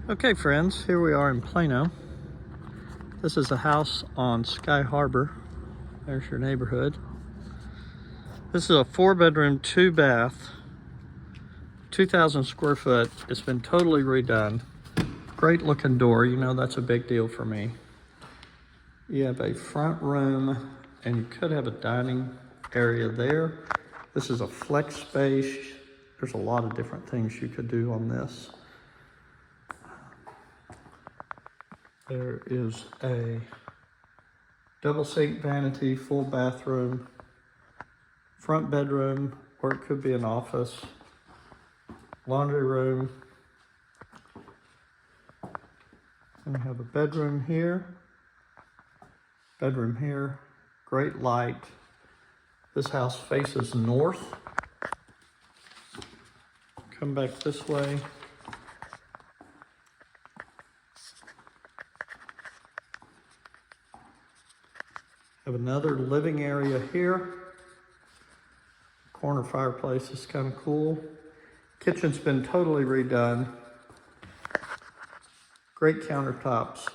Okay friends, here we are in Plano. This is a house on Sky Harbor. There's your neighborhood. This is a 4-bedroom, 2-bath, 2,000 square foot. It's been totally redone. Great looking door, you know that's a big deal for me. You have a front room and you could have a dining area there. This is a flex space. There's a lot of different things you could do on this. There is a double sink vanity, full bathroom, front bedroom, or it could be an office, laundry room. And we have a bedroom here, great light. This house faces north. Come back this way. Have another living area here. Corner fireplace is kind of cool. Kitchen's been totally redone. Great countertops,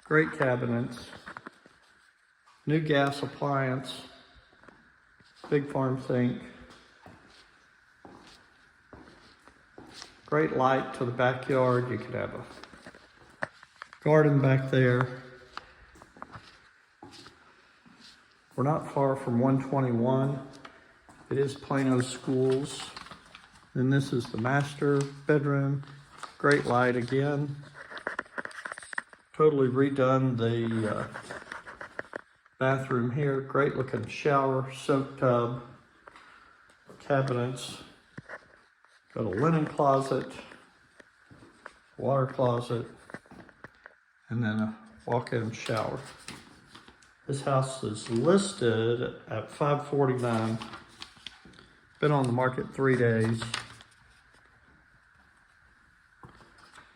great cabinets, new gas appliance, big farm sink. Great light to the backyard. You could have a garden back there. We're not far from 121. It is Plano Schools. And this is the master bedroom. Great light again. Totally redone the bathroom here. Great looking shower, soak tub, cabinets. Got a linen closet, water closet, and then a walk-in shower. This house is listed at $549. Been on the market 3 days.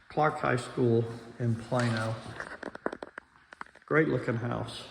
Clark High School in Plano. Great looking house.